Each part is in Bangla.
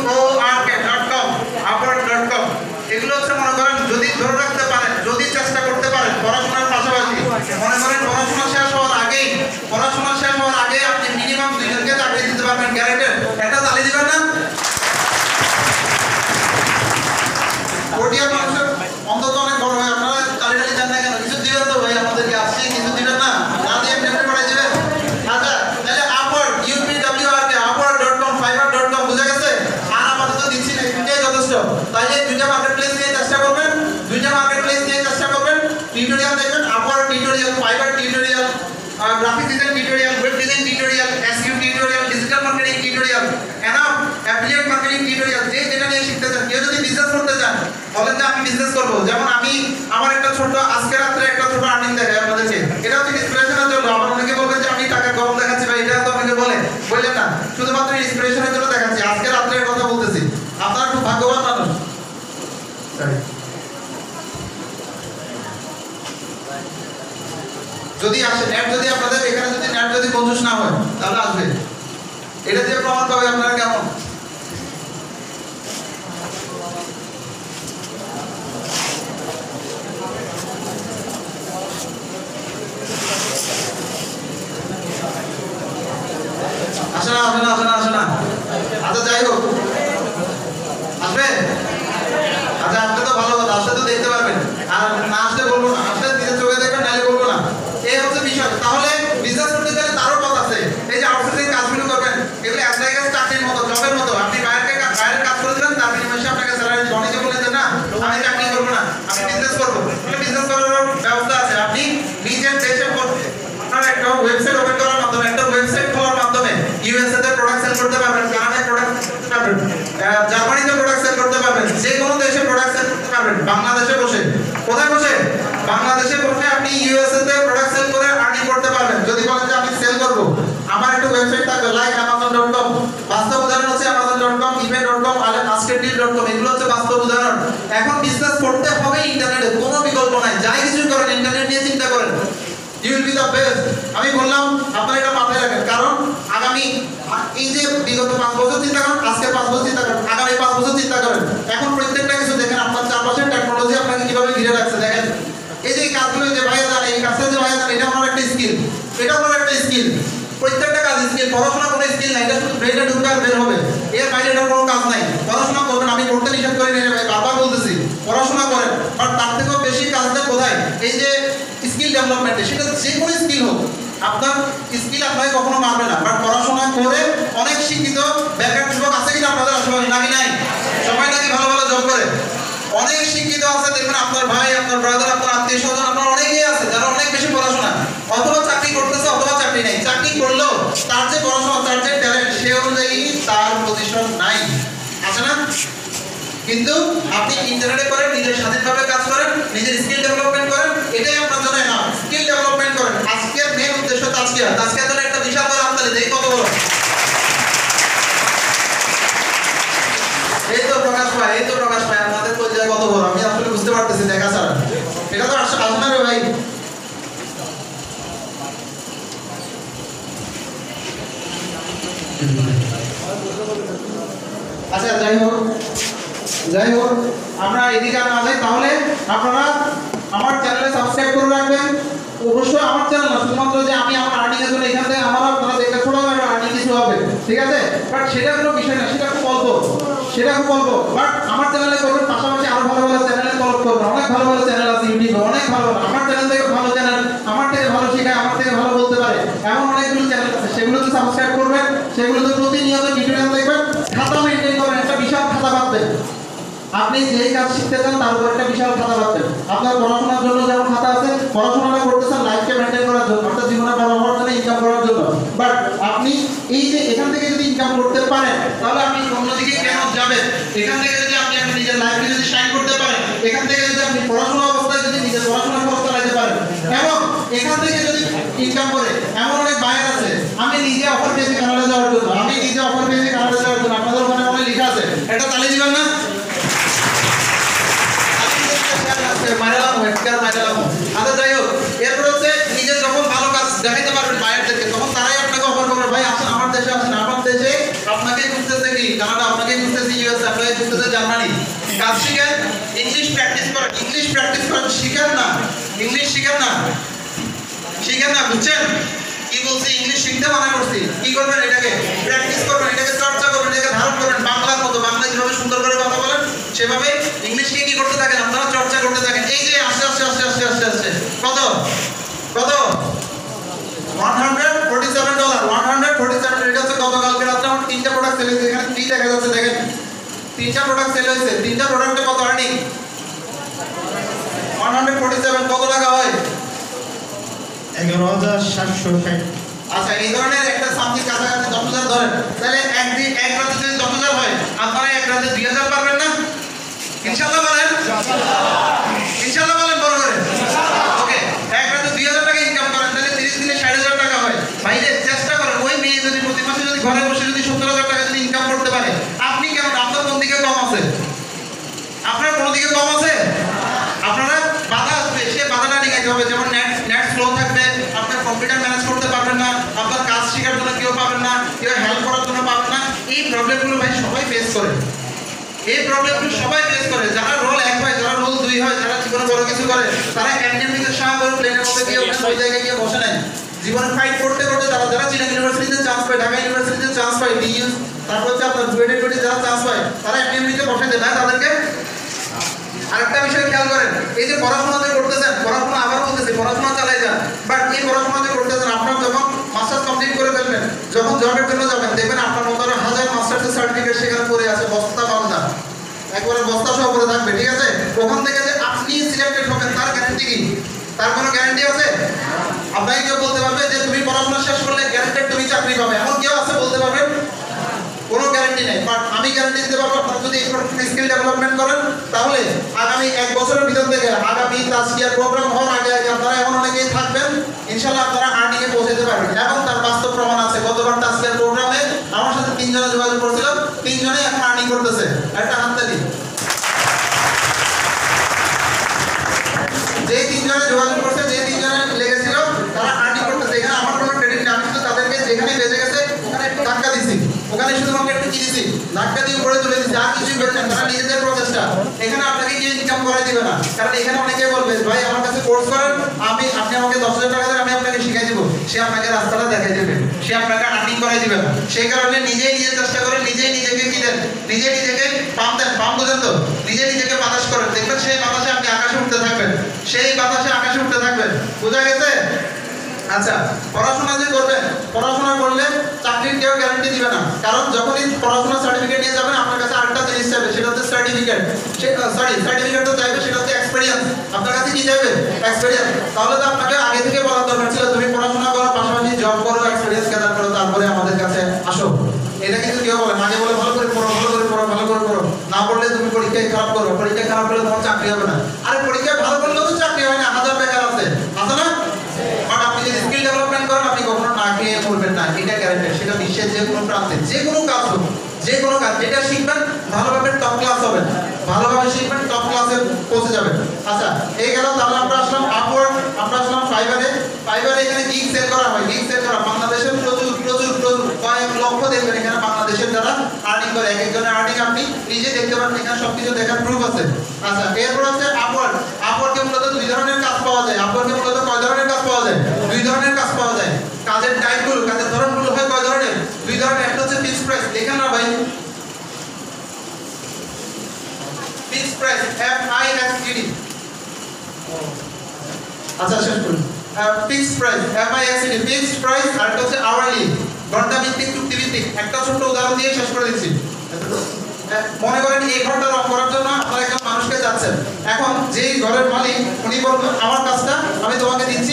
WORK.com upwork.com এগুলো হচ্ছে মনে করেন যদি ধরে রাখতে পারেন, যদি চেষ্টা করতে পারেন পড়াশোনার পাশাপাশি, মনে করেন পড়াশোনা শেষ হওয়ার আগে আপনি মিনিমাম 2 জনকে চাকরি দিতে পারবেন গ্যারান্টেড। একটা তালি দিবেন না? কোটিয়া মানুষের অন্তত অনেক বড় হয়, আপনারা তালি দেন না কেন? কিছু দিবেন তো ভাই আমাদেরকে, আসছে কিছু দিবেন না? না দিয়ে এমনি পাঠিয়ে দিবেন। আচ্ছা তাহলে Upwork, upwork.com, fiverr.com বুঝা গেছে? আর আপাতত দিচ্ছি না, এটাই যথেষ্ট। তাহলে দুইটা মার্কেটপ্লেস নিয়ে চেষ্টা করবেন, টিউটোরিয়াল দেখবেন, Upwork tutorial, Fiverr tutorial, graphic design tutorial, web design tutorial, SEO tutorial, digital marketing tutorial, enough affiliate marketing tutorial, যে যেটা নিয়ে শিখতে চান। কেউ যদি বিজনেস করতে চান, বলেন যে আমি বিজনেস করব, যেমন আমি আমার একটা ছোট আজকে রাত্রে একটা ছোট আর্নিং দেখাই আপনাদেরকে, এটা হচ্ছে ইন্সপিরেশনের জন্য। আবার অনেকে বলবেন যে আমি টাকা কম দেখাচ্ছি ভাই, এটা তো অনেকে বলেন না, শুধুমাত্র ইন্সপিরেশনের জন্য দেখাচ্ছি। আজকে রাত্রের কথা বলতেছি, আপনারা খুব ভাগ্যবান মানুষ। যদি আসে নেট, যদি আপনাদের এখানে যদি নেট যদি কনজুস না হয় তাহলে আসবে, এটা দিয়ে প্রমাণ পাবে আপনারা কেমন। আসে না। আচ্ছা যাই হোক, আসবে। আচ্ছা আপনি তো ভালো কথা, আসলে তো দেখতে পারবেন, আর না আসলে বলবো না, আসলে নিজের চোখে দেখবেন, নাহলে বলবো না। এই হচ্ছে বিষয়। তাহলে বিজনেস করতে গেলে তারও পথ আছে। এই যে আউটসোর্সিং কাজগুলো করবেন, এগুলো অ্যাপ্লাই কাজ চাকরির মতো, জবের মতো। আপনি বাইরের কাজ করে দিলেন, তার বিনিময়ে আপনাকে স্যালারি দিবেন। অনেকে বলে যে না আমি চাকরি করবো না, আমি বিজনেস করবো। তাহলে বিজনেস করার ব্যবস্থা আছে। আপনি নিজের দেশে আপনার একটা ওয়েবসাইট ওপেন করার মাধ্যমে, একটা ওয়েবসাইট খোলার মাধ্যমে ইউএসএ তে প্রোডাক্ট সেল করতে পারবেন, কানাডায় প্রোডাক্ট সেল করতে পারবেন, জার্মানিতে প্রোডাক্ট সেল করতে পারবেন, যে কোনো দেশে প্রোডাক্ট সেল করতে পারবেন। বাংলাদেশে বসে, কোথায় বসে? বাংলাদেশে বসে আপনি ইউএসএ তে প্রোডাক্ট সেল করে আর্নিং করতে পারবেন। যদি বলেন যে আমি সেল করব, আমার একটা ওয়েবসাইট থাকবে লাইক amazon.com, বাস্তব উদাহরণ হচ্ছে amazon.com, ebay.com, askdeal.com, এগুলো হচ্ছে বাস্তব উদাহরণ। এখন বিজনেস করতে হবে ইন্টারনেটে, কোনো বিকল্প নাই। যাই কিছু করেন ইন্টারনেট নিয়ে চিন্তা করেন, you will be the best। আমি বললাম আপনারা এটা মাথায় রাখেন, কারণ আগামী এই যে বিগত 5 বছর চিন্তা করেন, আজকে 5 বছর চিন্তা করেন, আগামী 5 বছর চিন্তা করেন। এখন প্রত্যেকটা কিছু দেখেন, আপনার চারপাশে টেকনোলজি আপনাকে কিভাবে ঘিরে রাখছে দেখেন। এই যে কাজগুলো যে ভাইয়া জানে, এই কাজটা যে ভাইয়া জানে, এটা আমার একটা স্কিল, এটা আমার একটা স্কিল। প্রত্যেকটা কাজ স্কিল। পড়াশোনা কোনো স্কিল নাই, এটা শুধু ব্রেইনে ঢুকবে আর বের হবে, এর বাইরে এটার কোনো কাজ নাই। পড়াশোনা করবেন, আমি করতে নিষেধ করি না ভাই, বারবার বলতেছি পড়াশোনা করেন, বাট তার থেকেও বেশি কাজ দেয় কোথায়? এই যে স্কিল ডেভেলপমেন্টে। সেটা যে কোনো স্কিল হোক, আপনার স্কিল আপনাকে কখনো মারবে না। বাট পড়াশোনা করে অনেক শিক্ষিত বেকার যুবক আছে কিনা আপনাদের আশেপাশে? নাকি নাই? সবাই নাকি ভালো ভালো জব করে? অনেক শিক্ষিত আছে, দেখবেন আপনার ভাই, আপনার ব্রাদার, আপনার আত্মীয় স্বজন, আপনার অনেকেই আছে যারা অনেক বেশি পড়াশোনা, অথবা চাকরি করতেছে অথবা চাকরি নেই। চাকরি করলেও তার যে পড়াশোনা, তার যে ট্যালেন্ট, সে অনুযায়ী তার পজিশন নাই, আছে না? কিন্তু আপনি ইন্টারনেটে করেন, নিজের স্বাধীনভাবে কাজ করেন, নিজের স্কিল ডেভেলপমেন্ট করেন, এটাই আপনার জন্য না। স্কিল ডেভেলপমেন্ট করেন। আজকের মেন উদ্দেশ্য তাজকিয়া জন্য একটা বিশাল বড় হাততালি দেই, কত বড়। এই তো প্রকাশ পায় আপনাদের পরিচয় কত বড়, আমি আসলে বুঝতে পারতেছি দেখা ছাড়া। এটা তো আসলে না রে ভাই। আচ্ছা যাই হোক আমরা এদিকে না যাই। তাহলে আপনারা আমার চ্যানেলে সাবস্ক্রাইব করে রাখবেন। অবশ্যই আমার চ্যানেল না, শুধুমাত্র যে আমি আমার আর্নিং এর জন্য এখান থেকে আমার আপনারা দেখলে ছোটখাটো আর্নিং কিছু হবে, ঠিক আছে? বাট সেটা কোনো বিষয় না, সেটা খুব অল্প। বাট আমার চ্যানেলে করবেন, পাশাপাশি আরো ভালো ভালো চ্যানেলে ফলো করবেন। অনেক ভালো ভালো চ্যানেল আছে ইউটিউবে, অনেক ভালো। আমার চ্যানেল থেকে ভালো চ্যানেল, আমার থেকে ভালো শেখায়, আমার থেকে ভালো বলতে পারে, এমন অনেকগুলো চ্যানেল আছে। সেগুলোতে সাবস্ক্রাইব করবেন, সেগুলোতে প্রতিনিয়ত টিউটোরিয়াল দেখবেন, খাতা মেইনটেইন করেন, একটা বিশাল খাতা বাঁধবেন। আপনি যেই কাজ শিখতে চান তার উপর একটা বিশাল খাতা বাঁধবেন। আপনার পড়াশোনার জন্য যেমন খাতা আছে, পড়াশোনাটা করতেছেন লাইফকে মেইনটেইন করার জন্য, অর্থাৎ জীবনে বড় হওয়ার জন্য, ইনকাম করার জন্য। বাট আপনি এই যে এখান থেকে যদি ইনকাম করতে পারেন, তাহলে আপনি অন্যদিকে কেন যাবেন? এখান থেকে যদি আপনি নিজের লাইফকে যদি শাইন করতে পারেন, এখান থেকে যদি আপনি পড়াশোনা অবস্থায় যদি নিজের পড়াশোনা খরচ চালাতে পারেন, এবং এখান থেকে যদি ইনকাম করে, এমন অনেক বাইরে আছে। আমি নিজে অফার পেয়েছি কানাডা যাওয়ার জন্য, আপনাদের ওখানে অনেক লেখা আছে, এটা তালি দিবেন না? আচ্ছা যাই হোক, এরপর হচ্ছে নিজে যখন ভালো কাজ দেখাইতে পারবেন বাইরেদেরকে, তখন তারাই আপনাকে অফার করবে, ভাই আসেন আমার দেশে, আপনাকে কানাডা, আপনাকে খুঁজতেছি ইউএস, আপনাকে খুঁজতেছে জার্মানি। কাজ শিখেন, ইংলিশ প্র্যাকটিস করেন, ইংলিশ প্র্যাকটিস করেন, শিখেন না, ইংলিশ শিখেন না, শিখেন না, বুঝছেন কি বলছি? ইংলিশ শিখতে মানা করছি। কি করবেন? এটাকে প্র্যাকটিস করবেন, এটাকে চর্চা করবেন, এটাকে ধারণ করবেন। বাংলার মতো, বাংলা যেভাবে সুন্দর করে কথা বলেন সেভাবে ইংলিশকে কি করতে থাকেন আপনারা? চর্চা করতে থাকেন। এই যে আস্তে আস্তে আস্তে আস্তে আস্তে আস্তে কত কত $147, 147। এটা হচ্ছে গতকালকে রাত্রে আমার 3টা প্রোডাক্ট সেল হয়েছে। এখানে 3 দেখা যাচ্ছে, দেখেন 3টা প্রোডাক্ট সেল হয়েছে। 3টা প্রোডাক্টে কত আর্নিং? 147। কত টাকা হয়? 11,760। আচ্ছা, এই ধরনের একটা সামথিং কাছাকাছি 10,000 ধরেন, তাহলে এক রাতে যদি 10,000 হয়, আপনারা এক রাতে 2,000 পারবেন না? ইনশাআল্লাহ বলেন, ইনশাআল্লাহ বলেন বড় করে। ওকে, এক রাতে 2,000 টাকা ইনকাম করেন, তাহলে 30 দিনে 60,000 টাকা হয়। ভাইরে চেষ্টা করেন, ওই মেয়ে যদি প্রতি মাসে যদি ঘরে বসে যদি 70,000 টাকা যদি ইনকাম করতে পারে, আপনি কেমন? আপনার কোন দিকে কম আছে? আপনার কোন দিকে কম আছে? আপনারা বাধা আসবে, সে বাধাটা ডিঙাইতে হবে। যেমন নেট স্লো থাকবে, আপনার কম্পিউটার ম্যানেজ করতে পারবেন না, আপনার কাজ শেখার জন্য কেউ পাবেন না, কেউ হেল্প করার জন্য পাবেন না। এই প্রবলেমগুলো ভাই সবাই ফেস করে, এই প্রবলেমগুলো সবাই ফেস করে। যারা রোল 1 হয়, যারা রোল 2 হয়, যারা জীবনে বড় কিছু করে, তারা ক্যান্টিনকে সাহা করে প্লেনের মধ্যে গিয়ে ওই জায়গায় গিয়ে বসে নেয়। জীবনে ফাইট করতে করতে যারা চীনা ইউনিভার্সিটিতে চান্স পায়, ঢাকা ইউনিভার্সিটিতে চান্স পায়, ডিইউ, তারপর হচ্ছে আপনার বুয়েটে যারা চান্স পায়, তারা ক্যান্টিনকে বসে দেয় না তাদেরকে। আরেকটা বিষয় খেয়াল করেন, এই যে পড়াশোনা যে করতেছেন, পড়াশোনা আবার বলতেছি, পড়াশোনা চালাই যান, বাট এই পড়াশোনা যে করতেছেন, আপনার যখন মাস্টার্স কমপ্লিট করে ফেলবেন, যখন জবের জন্য যাবেন, দেখবেন আপনার মতো হাজার মাস্টার্সের সার্টিফিকেট সেখানে পড়ে আছে, বস্তা বান্ধা, একবারে বস্তা সহ পড়ে থাকবে, ঠিক আছে? ওখান থেকে যে আপনি সিলেক্টেড হবেন তার গ্যারান্টি কি? তার কোনো গ্যারান্টি আছে? আপনাকে কেউ বলতে পারবে যে তুমি পড়াশোনা শেষ করলে গ্যারান্টেড তুমি চাকরি পাবে, এমন কেউ আছে বলতে পারবেন? কোনো গ্যারান্টি নেই। বাট আমি গ্যারান্টি দিতে পারবো, আপনারা যদি স্কিল ডেভেলপমেন্ট করেন, তাহলে আগামী 1 বছরের ভিতর থেকে, আগামী তাজকিয়া প্রোগ্রাম হওয়ার আগে আগে আপনারা এমন অনেকেই থাকবেন, ইনশাআল্লাহ আপনারা আর্নিং এ পৌঁছাতে পারবেন। এবং তার বাস্তব প্রমাণ আছে। গতবার তাজকিয়া প্রোগ্রামে আমার সাথে 3 জনে যোগাযোগ করেছিল, 3 জনেই এখন আর্নিং করতেছে। একটা হাততালি। যে 3 জনে যোগাযোগ করছে, যে 3 জনে লেগেছিল, তারা আর্নিং করতেছে। এখানে আমার কোনো ক্রেডিট নেই, আমি শুধু তাদেরকে যেখানে বেঁচে গেছে ওখানে একটু ধাক্কা দিছি, ওখানে শুধুমাত্র একটু কি দিছি, ধাক্কা দিয়ে উপরে তুলে দিচ্ছি, আর কিছুই করছেন তারা নিজেদের প্রচেষ্টা। এখানে আপনাকে কি ইনকাম করাই দিবে না, কারণ এখানে অনেকে বলবে ভাই আমার কাছে কোর্স করেন, আপনি আমাকে 10,000 টাকা দেন, আমি আপনাকে শিখাই দিব। সে আপনাকে রাস্তাটা দেখাই দেবে, সে আপনাকে আর্নিং করাই দিবে না। সেই কারণে নিজেই নিজের চেষ্টা করেন, নিজেই নিজেকে কি দেন, নিজে নিজেকে পাম্প দেন, পাম্প বোঝেন তো, নিজে নিজেকে বাতাস করেন, দেখবেন সেই বাতাসে আপনি আকাশে উঠতে থাকবেন, সেই বাতাসে আকাশে উঠতে থাকবেন। বোঝা গেছে? আচ্ছা, পড়াশোনা যে করবেন, পড়াশোনা করলে চাকরির কেউ গ্যারান্টি দিবে না, কারণ যখনই পড়াশোনার সার্টিফিকেট নিয়ে যাবেন আপনার কাছে আরেকটা জিনিস চাইবে, সেটা হচ্ছে সার্টিফিকেট। সার্টিফিকেট তো চাইবে, সেটা হচ্ছে এক্সপেরিয়েন্স। আপনার কাছে কি চাইবে? এক্সপেরিয়েন্স। তাহলে তো আপনাকে আগে থেকে বলার দরকার ছিল তুমি পড়াশোনা করো, পাশাপাশি জব করো, এক্সপেরিয়েন্স গ্যাদার করো, তারপরে আমাদের কাছে আসো। এটা কিন্তু কেউ বলে না, আগে বলে ভালো করে পড়ো, ভালো করে পড়ো, ভালো করে পড়ো, না পড়লে তুমি পরীক্ষায় খারাপ করো, পরীক্ষায় খারাপ করলে তোমার চাকরি হবে না। আরে পরীক্ষায় ভালো করলেও তো চাকরি হয় না, হাজার বেকার আছে, আছে না? বাট আপনি যদি স্কিল ডেভেলপমেন্ট করেন, আপনি কখনো না খেয়ে মরবেন না, এটা গ্যারান্টি। সেটা বিশ্বের যে কোনো প্রান্তে, যে কোনো কাজ হোক, যে কোনো কাজ যেটা শিখবেন ভালোভাবে টপ ক্লাস হবেন, ভালোভাবে শিখবেন, টপ ক্লাসে পৌঁছে যাবেন। আচ্ছা, এই গেল। তাহলে আমরা আসলাম আপওয়ার্ড, আমরা আসলাম ফাইবারে। ফাইবারে এখানে গিগ সেল করা হয়, গিগ সেল করা বাংলাদেশের প্রচুর প্রচুর প্রচুর কয়েক লক্ষ দেখবেন এখানে বাংলাদেশের যারা আর্নিং করে, এক একজনের আর্নিং আপনি নিজে দেখতে পারেন, এখানে সবকিছু দেখার প্রুফ আছে। আচ্ছা, এরপর হচ্ছে আপওয়ার্ড। আপওয়ার্ডে মূলত 2 ধরনের কাজ পাওয়া যায়। আপওয়ার্ডে মূলত কয় ধরনের কাজ পাওয়া যায়? 2 ধরনের কাজ পাওয়া যায়। কাজের টাইপগুলো, কাজের ধরনগুলো হয় কয় ধরনের? 2 ধরনের। একটা হচ্ছে ফিক্সড প্রাইস, দেখেন না ভাই, ফিক্সড প্রাইস, FIXD। আচ্ছা, শেষ করুন। Fixed price, FIXD, fixed price. আর একটা হচ্ছে আওয়ারলি, ঘন্টা ভিত্তিক, চুক্তি ভিত্তিক। একটা ছোট উদাহরণ দিয়ে শেষ করে দিচ্ছি। মনে করেন এই ঘরটা রং করার জন্য আপনারা একজন মানুষকে যাচ্ছেন, এখন যেই ঘরের মালিক উনি বলবেন আমার কাজটা আমি তোমাকে দিচ্ছি,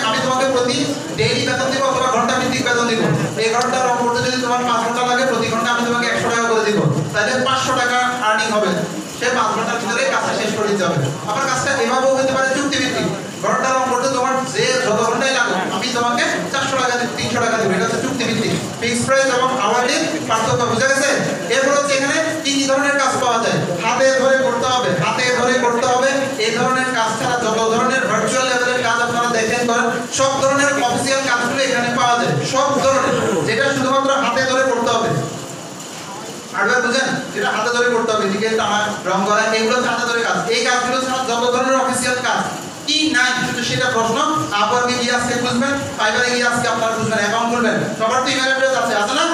আমি তোমাকে প্রতি ডেইলি বেতন দিব অথবা ঘন্টা ভিত্তিক বেতন দিব। এই ঘরটা রং করতে যদি তোমার 5 ঘন্টা লাগে, প্রতি ঘন্টা আমি তোমাকে 100 টাকা করে দিব, তাহলে 500 টাকা আর্নিং হবে। সে 5 ঘন্টার ভিতরে কাজটা শেষ করে দিতে হবে। আবার কাজটা এভাবেও হতে পারে চুক্তি ভিত্তিক, ঘরটা রং করতে তোমার যে যত ঘন্টাই লাগুক আমি তোমাকে 400 টাকা দিব, 300 টাকা দিব। এটা হচ্ছে চুক্তি ভিত্তিক। ফিক্সড প্রাইস এবং আওয়ারলি পার্থক্য বুঝা গেছে? এরপর হচ্ছে এখানে কি কি ধরনের কাজ পাওয়া যায়? হাতে ধরে করতে হবে, হাতে ধরে করতে হবে। এই ধরনের কাজ ছাড়া যত ধরনের ভার্চুয়াল লেভেলের কাজ আপনারা দেখেন করেন, সব ধরনের অফিসিয়াল কাজগুলো এখানে পাওয়া যায়, সব ধরনের, যেটা শুধুমাত্র হাতে ধরে করতে হবে। বুঝেন? যেটা হাতে ধরে করতে হবে, এদিকে টানা, রং করা, এগুলো হচ্ছে হাতে ধরে কাজ। এই কাজগুলো ছাড়া যত ধরনের অফিসিয়াল কাজ কি নাই শুধু সেটা প্রশ্ন। আপওয়ার্কে গিয়ে আজকে বুঝবেন, ফাইবারে গিয়ে আজকে আপনারা বুঝবেন, অ্যাকাউন্ট খুলবেন। সবার তো ইমেল অ্যাড্রেস আছে, আছে না?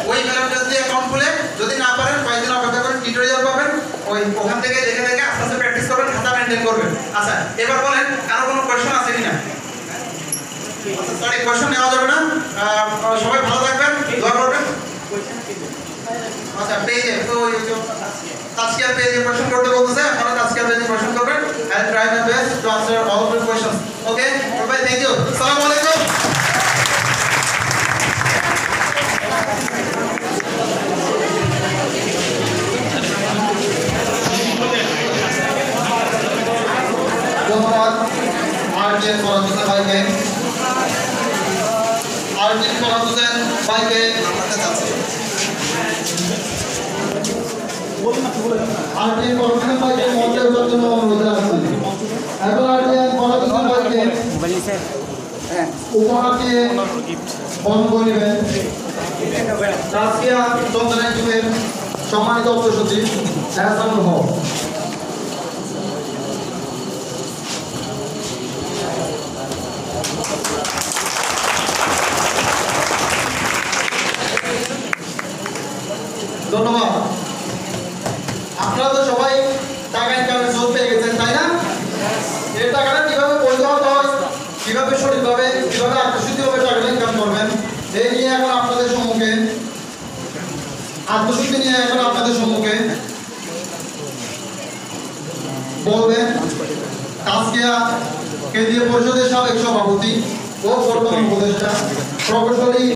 ওই ইমেল অ্যাড্রেস দিয়ে অ্যাকাউন্ট খুলে যদি না পারেন কয়েকদিন অপেক্ষা করেন, টিউটোরিয়াল পাবেন, ওই ওখান থেকে দেখে দেখে আস্তে আস্তে প্র্যাকটিস করবেন, খাতা মেনটেন করবেন। আচ্ছা, এবার বলেন কারো কোনো কোয়েশ্চন আছে কিনা? সরি, কোয়েশ্চন নেওয়া যাবে না। সবাই ভালো থাকবেন, দোয়া করবেন। আচ্ছা, পেজে তো তাজকিয়া পেজে কোয়েশ্চন করতে বলতেছে, আপনারা তাজকিয়া পেজে কোয়েশ্চন করবেন। I'll try my best to answer all of your questions. Okay? Bye, thank you. Assalamu alaikum. ধন্যবাদ আরটিএন ফরাদ হোসেন ভাইকে। আরটিএন ফরাদ হোসেন ভাইকে আরটিএন ফরাদ হোসেন ভাইকে মঞ্চে ওঠার জন্য অনুরোধ রাখছি। এখন আরটিএন ফরাদ হোসেন ভাইকে উপহার দিয়ে বরণ করে নেবেন তাজকিয়া চন্দনের যুগের সম্মানিত অর্থ সচিব এহসানুল হক। ধন্যবাদ। আপনারা তো সবাই টাকা ইনকামের সোর্স পেয়ে গেছেন, তাই না? এই টাকাটা কিভাবে বৈধ হতে হয়, কিভাবে সঠিকভাবে, কিভাবে আত্মশুদ্ধিভাবে টাকাটা ইনকাম করবেন, এই নিয়ে এখন আপনাদের সম্মুখে আত্মশুদ্ধি নিয়ে এখন আপনাদের সম্মুখে বলবেন তাজকিয়া কেন্দ্রীয় পরিষদের সাবেক সভাপতি ও বর্তমান উপদেষ্টা প্রকৌশলী